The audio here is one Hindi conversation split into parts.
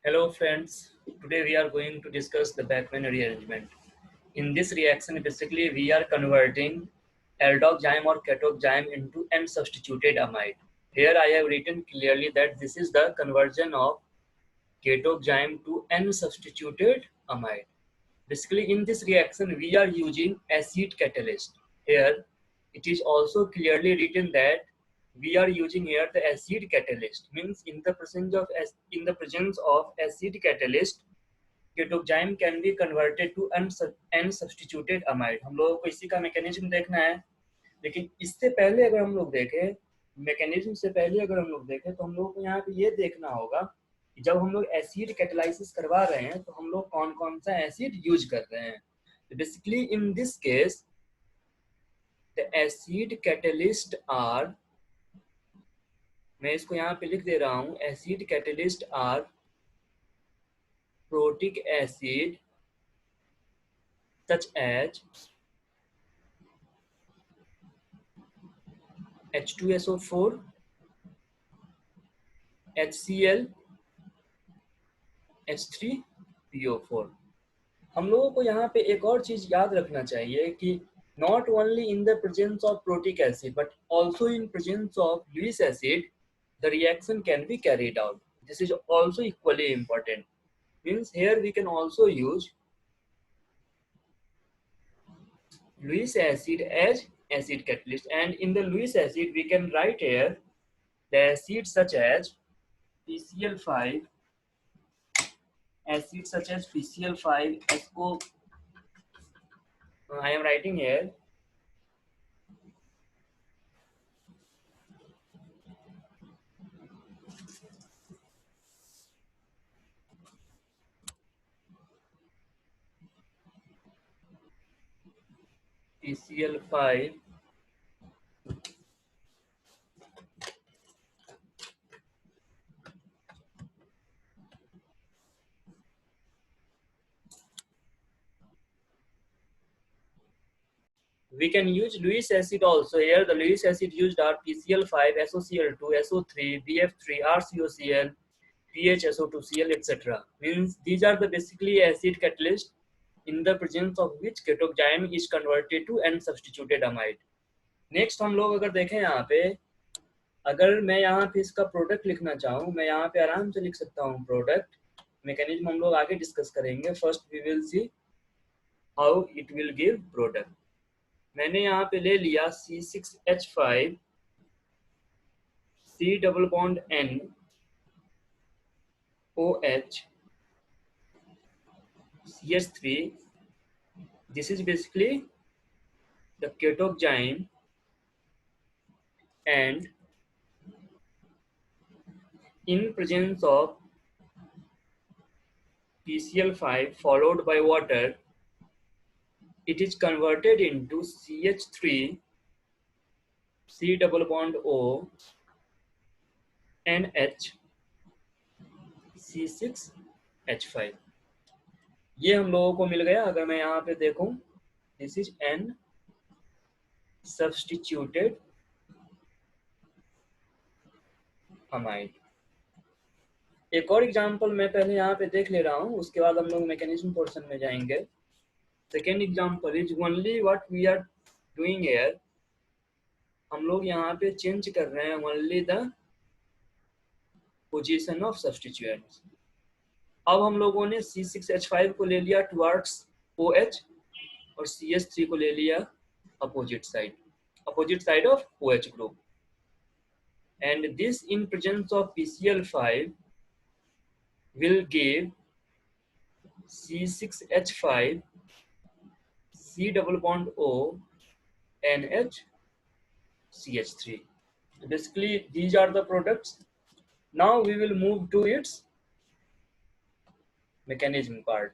Hello friends, today we are going to discuss the Bachmann rearrangement. In this reaction, basically we are converting aldoxyme or ketoxyme into N-substituted amide. Here I have written clearly that this is the conversion of ketoxyme to N-substituted amide. Basically in this reaction we are using acid catalyst. Here it is also clearly written that we are using here the acid catalyst, means in the presence of acid catalyst ketoxyme can be converted to N-substituted amide. हम लोगों को इसी का मैकेनिज्म देखना है, लेकिन इससे पहले अगर हम लोग देखें मैकेनिज्म से पहले अगर हम लोग देखें तो हम लोगों को यहाँ पे ये देखना होगा कि जब हम लोग एसिड कैटेलाइसिस करवा रहे हैं तो हम लोग कौन कौन सा एसिड यूज कर रहे हैं. Basically in this case the acid catalyst are, मैं इसको यहाँ पे लिख दे रहा हूँ, acid catalyst are protic acid such as H2SO4, HCl, H3PO4. हम लोगों को यहाँ पे एक और चीज याद रखना चाहिए कि not only in the presence of protic acid but also in presence of Lewis acid the reaction can be carried out. This is also equally important. Means here we can also use Lewis acid as acid catalyst, and in the Lewis acid we can write here the acids such as PCl5, acids such as PCl5, SO. I am writing here PCl5, we can use Lewis acid also. Here the Lewis acid used are PCl5, SOCl2, SO3, BF3, RCOCl, PHSO2Cl, etc. Means these are the basically acid catalyst in the presence of which ketoxyme is converted to N-substituted amide. Next हम लोग अगर देखें यहाँ पे, अगर मैं यहाँ पे इसका प्रोडक्ट लिखना चाहूँ, मैं यहाँ पे आराम से लिख सकता हूँ प्रोडक्ट. मैकेनिज्म हम लोग आगे डिस्कस करेंगे. First we will see how it will give product. मैंने यहाँ पे ले लिया C6H5 C double bond N OH CH3. This is basically the ketoxyme, and in presence of PCl5 followed by water, it is converted into CH3 C double bond O NH C6H5. ये हम लोगों को मिल गया. अगर मैं यहाँ पे देखूं, this is N substituted amide. एक और एग्जांपल मैं पहले यहाँ पे देख ले रहा हूँ, उसके बाद हम लोग मैकेनिज्म पोर्शन में जाएंगे. Second example is only what we are doing here. हम लोग यहाँ पे चेंज कर रहे हैं only the position of substituents. अब हम लोगों ने C6H5 को ले लिया टुवर्ड्स OH और CH3 को ले लिया opposite side of OH group, and this in presence of PCl5 will give C6H5 C double bond O NH CH3. Basically these are the products. Now we will move to its mechanism part.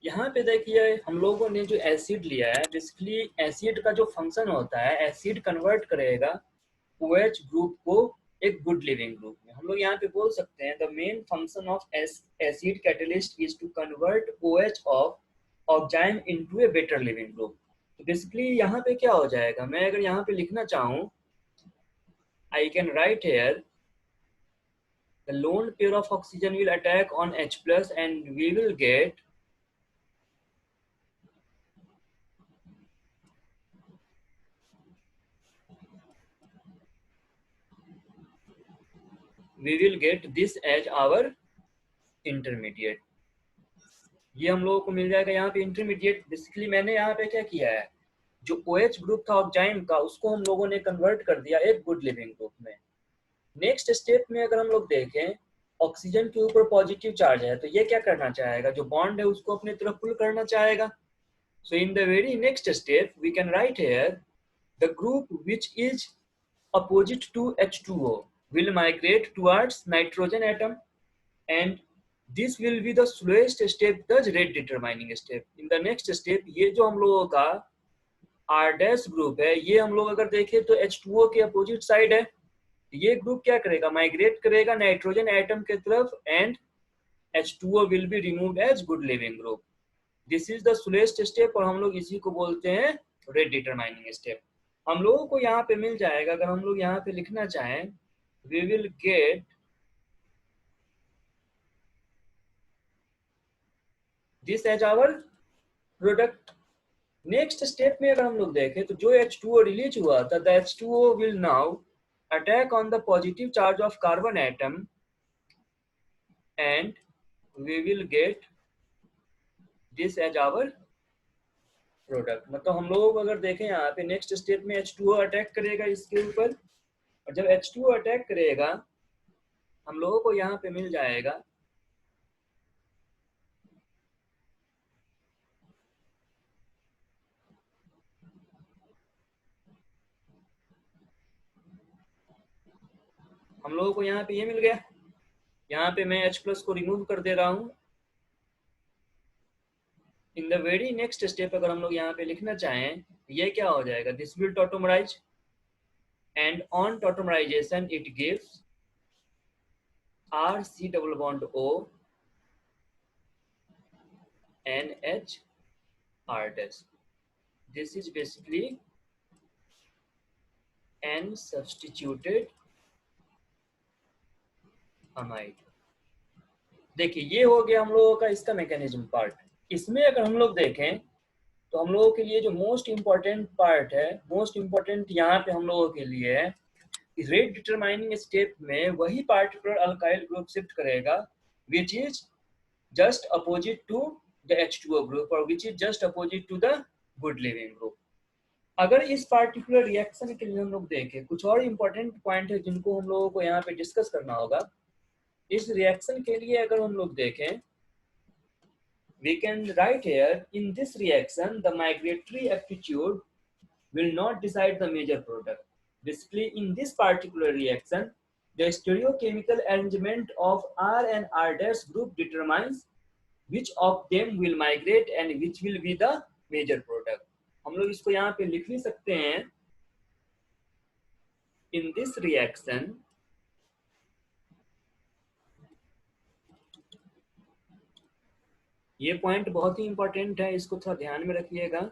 यहाँ पे देखिए हम लोगों ने जो एसिड लिया है, बेसिकली एसिड का जो फंक्शन होता है, एसिड कन्वर्ट करेगा OH ग्रुप को एक गुड लिविंग ग्रुप में। हम लोग यहाँ पे बोल सकते हैं the main function of acid catalyst is to convert OH of oxime into a better leaving group. तो बेसिकली यहाँ पे क्या हो जाएगा, मैं अगर यहाँ पे लिखना चाहूँ, I can write here the lone pair of oxygen will attack on H plus and we will get this as our intermediate। ये हम लोगों को मिल जाएगा यहाँ पे इंटरमीडिएट। बेसिकली मैंने यहाँ पे क्या किया है, जो OH ग्रुप था ऑक्जाइम का, उसको हम लोगों ने कन्वर्ट कर दिया एक गुड लिविंग ग्रुप में। नेक्स्ट स्टेप में अगर हम लोग देखें, ऑक्सीजन के ऊपर पॉजिटिव चार्ज है, तो ये क्या करना चाहेगा, जो बॉन्ड है उसको अपनी तरफ पुल करना चाहेगा। So in the very next step we can write here the group which is opposite to H2O will migrate towards nitrogen atom, and this will be the slowest step, the rate determining step। in the next step ये जो हम लोगों का R डैश ग्रुप है, ये हम लोग अगर देखें तो H2O के अपोजिट साइड है। ये ग्रुप क्या करेगा, माइग्रेट करेगा नाइट्रोजन एटम के तरफ, and H2O will be removed as good living group। This is the slowest step, और हम लोग इसी को बोलते हैं रेट डिटरमाइनिंग स्टेप। हम लोगों को यहाँ पे मिल जाएगा, अगर हम लोग यहाँ पे लिखना चाहें, we will get this as our product. Next step में अगर हम लोग देखें तो जो H2O रिलीज हुआ था, the H2O will now attack on the positive charge of carbon atom and we will get this as our product. मतलब हम लोग अगर देखें यहाँ पे नेक्स्ट स्टेप में H2O अटैक करेगा इसके ऊपर, और जब H2O अटैक करेगा हम लोगों को यहाँ पे मिल जाएगा हम लोगों को यहाँ पे ये मिल गया। यहाँ पे मैं H प्लस को रिमूव कर दे रहा हूँ। इन द वेरी नेक्स्ट स्टेप अगर हम लोग यहाँ पे लिखना चाहें, ये क्या हो जाएगा, this will tautomerise, and on tautomerisation it gives RC double bond O NH R dash। This is basically N substituted amide। देखिए ये हो गया हम लोगों का इसका मैकेनिज्म पार्ट। इसमें अगर हम लोग देखें तो हम लोगों के लिए जो मोस्ट इम्पॉर्टेंट पार्ट है, मोस्ट इम्पॉर्टेंट यहाँ पे हम लोगों के लिए है, रेट डिटरमाइनिंग स्टेप में वही पार्टिकुलर अल्काइल ग्रुप शिफ्ट करेगा which is just opposite to the H2O group, और which is just opposite to the good leaving group. अगर इस पार्टिकुलर रिएक्शन के लिए हम लोग देखें, कुछ और इम्पोर्टेंट पॉइंट है जिनको हम लोगों को यहाँ पे डिस्कस करना होगा। इस रिएक्शन के लिए अगर हम लोग देखें, we can write here in this reaction the migratory aptitude will not decide the major product। Basically in this particular reaction the stereochemical arrangement of R and R dash group determines which of them will migrate and which will be the major product। हम लोग इसको यहाँ पे लिख भी सकते हैं, in this reaction ये पॉइंट बहुत ही इंपॉर्टेंट है, इसको थोड़ा ध्यान में रखिएगा।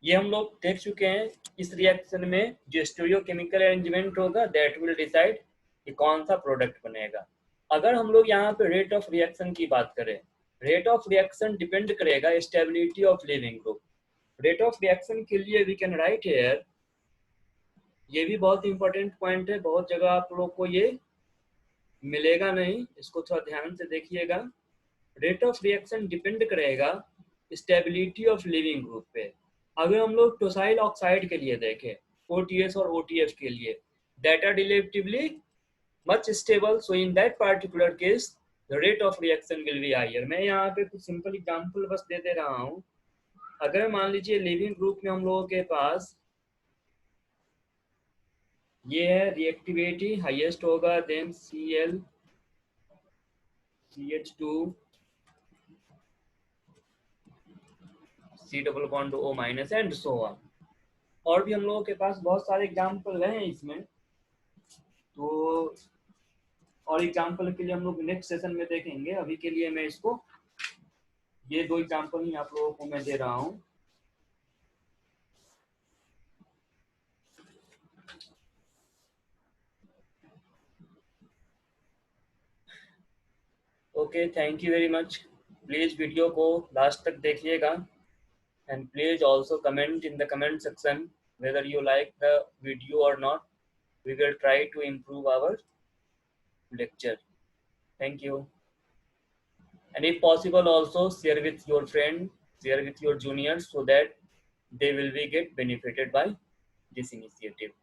ये हम लोग देख चुके हैं। इस रिएक्शन में जो स्टीरियोकेमिकल अरेंजमेंट होगा दैट विल डिसाइड कि कौन सा प्रोडक्ट बनेगा। अगर हम लोग यहाँ पे रेट ऑफ रिएक्शन की बात करें, रेट ऑफ रिएक्शन डिपेंड करेगा stability of leaving group. Rate of reaction के लिए वी कैन राइट हियर, ये भी बहुत इंपॉर्टेंट पॉइंट है, बहुत जगह आप लोग को ये मिलेगा नहीं, इसको थोड़ा ध्यान से देखिएगा। रेट ऑफ रिएक्शन डिपेंड करेगा स्टेबिलिटी ऑफ लिविंग ग्रुप पे। अगर हम लोग टोसाइल ऑक्साइड के लिए देखें, OTS और OTF के लिए, that are relatively much stable, so in that particular case the rate of reaction will be higher। मैं यहाँ पे कुछ सिंपल एग्जांपल बस दे रहा हूँ। अगर मान लीजिए लिविंग ग्रुप में हम लोगों के पास ये है, रिएक्टिविटी हाईएस्ट होगा, then Cl CH2 C double bond O minus and so on. और भी हम लोगों के पास बहुत सारे एग्जांपल हैं इसमें, तो और एग्जांपल के लिए हम लोग नेक्स्ट सेशन में देखेंगे। अभी के लिए मैं इसको ये 2 एग्जांपल ही आप लोगों को मैं दे रहा हूँ। Okay, thank you very much. Please video को लास्ट तक देखिएगा and please also comment in the comment section whether you like the video or not. We will try to improve our lecture. Thank you. And if possible also share with your friend, share with your juniors so that they will be get benefited by this initiative.